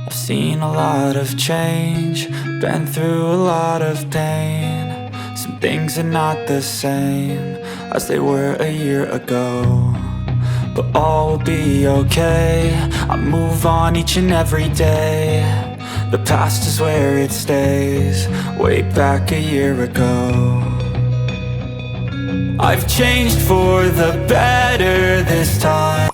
I've seen a lot of change, been through a lot of pain. Some things are not the same as they were a year ago, but all will be okay. I move on each and every day. The past is where it stays, way back a year ago. I've changed for the better this time.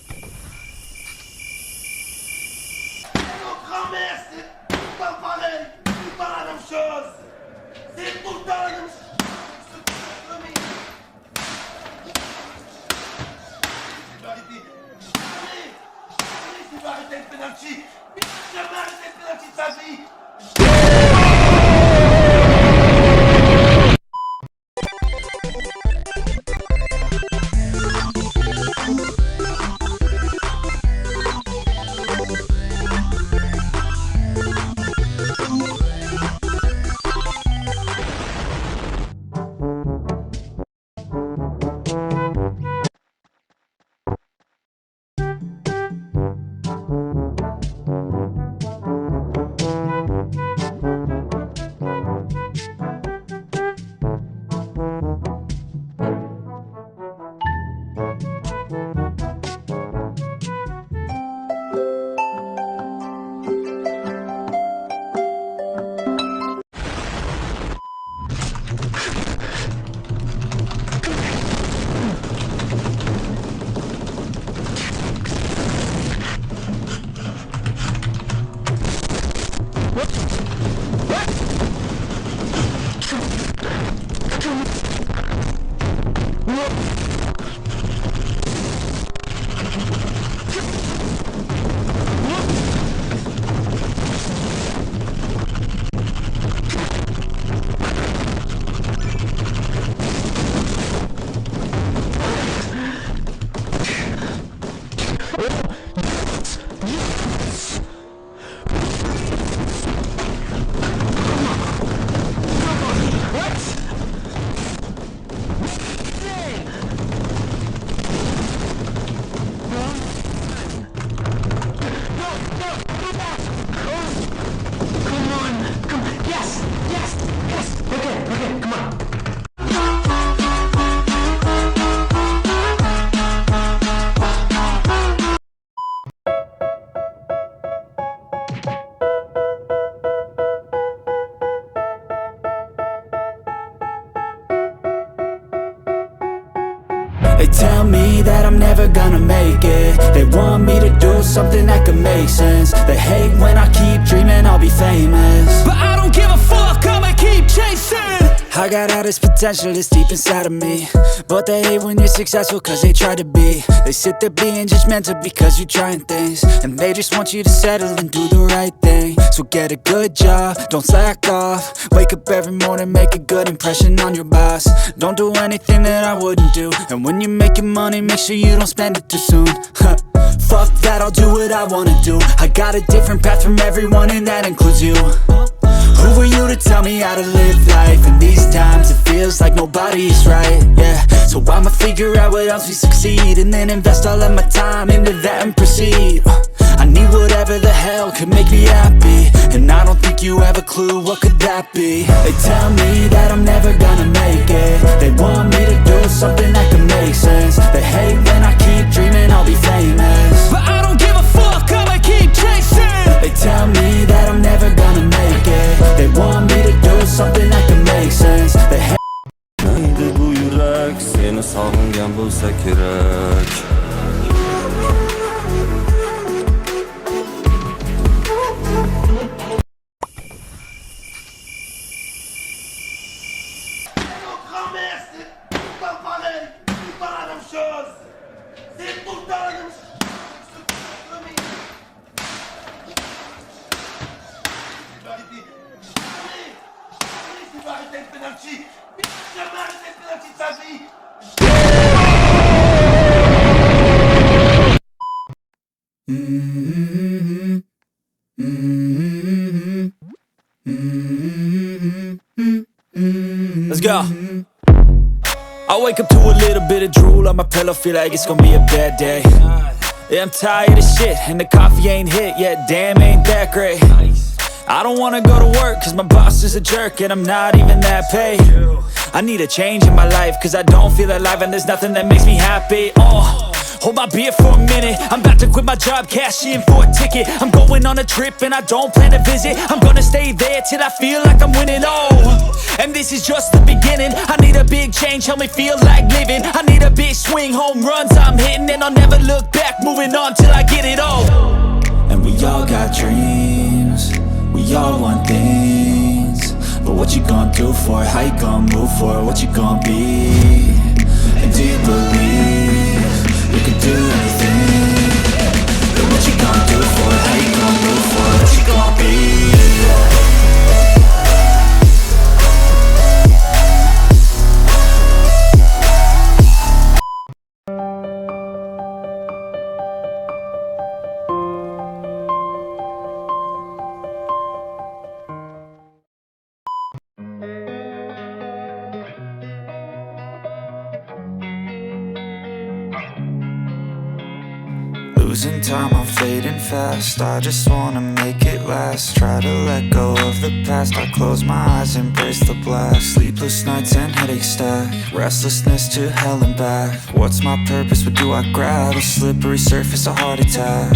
They tell me that I'm never gonna make it. They want me to do something that could make sense. They hate when I keep dreaming I'll be famous, but I don't give a fuck, I'ma keep chasing. I got all this potential that's deep inside of me, but they hate when you're successful cause they try to be. They sit there being judgmental because you're trying things, and they just want you to settle and do the right thing. So get a good job, don't slack off. Wake up every morning, make a good impression on your boss. Don't do anything that I wouldn't do, and when you're making money, make sure you don't spend it too soon. Fuck that, I'll do what I wanna do. I got a different path from everyone, and that includes you. Who are you to tell me how to live life? In these times it feels like nobody's right, yeah. So I'ma figure out what else we succeed, and then invest all of my time into that and proceed. I need whatever the hell could make me happy, and I don't think you have a clue what could that be. They tell me that I'm never gonna make it. They want me to do something that could make sense. They hate when I keep dreaming I'll be famous, but I don't give a fuck, I'ma keep chasing. They tell me that I'm never gonna make it. They want me to do something that can make sense. They hate. Endi bu yurak seni sog'ingan bo'lsa kerak. Let's go. I wake up to a little bit of drool on my pillow, feel like it's gonna be a bad day. Yeah, I'm tired of shit, and the coffee ain't hit yet. Damn, ain't that great. I don't wanna go to work, cause my boss is a jerk, and I'm not even that paid. I need a change in my life, cause I don't feel alive, and there's nothing that makes me happy. Hold my beer for a minute. I'm about to quit my job, cash in for a ticket. I'm going on a trip and I don't plan to visit. I'm gonna stay there till I feel like I'm winning. And this is just the beginning. I need a big change, help me feel like living. I need a big swing, home runs I'm hitting, and I'll never look back, moving on till I get it all. And we all got dreams, we all want things. But what you gonna do for it? How you gonna move for it? What you gonna be? And do you believe you can do anything? But what you gonna do for it? How you gonna move for it? What you gonna be? Losing time, I'm fading fast. I just wanna make it last. Try to let go of the past. I close my eyes, embrace the blast. Sleepless nights and headaches stack. Restlessness to hell and back. What's my purpose? What do I grab? A slippery surface, a heart attack.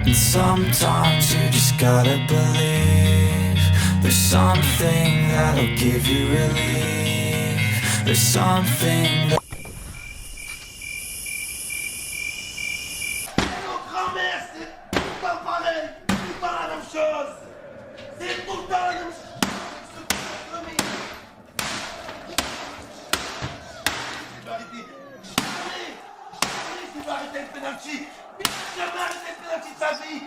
And sometimes you just gotta believe there's something that'll give you relief. There's something that C'est tout le temps la même chose. Il va arrêter le penalty. Il va arrêter le penalty de sa vie.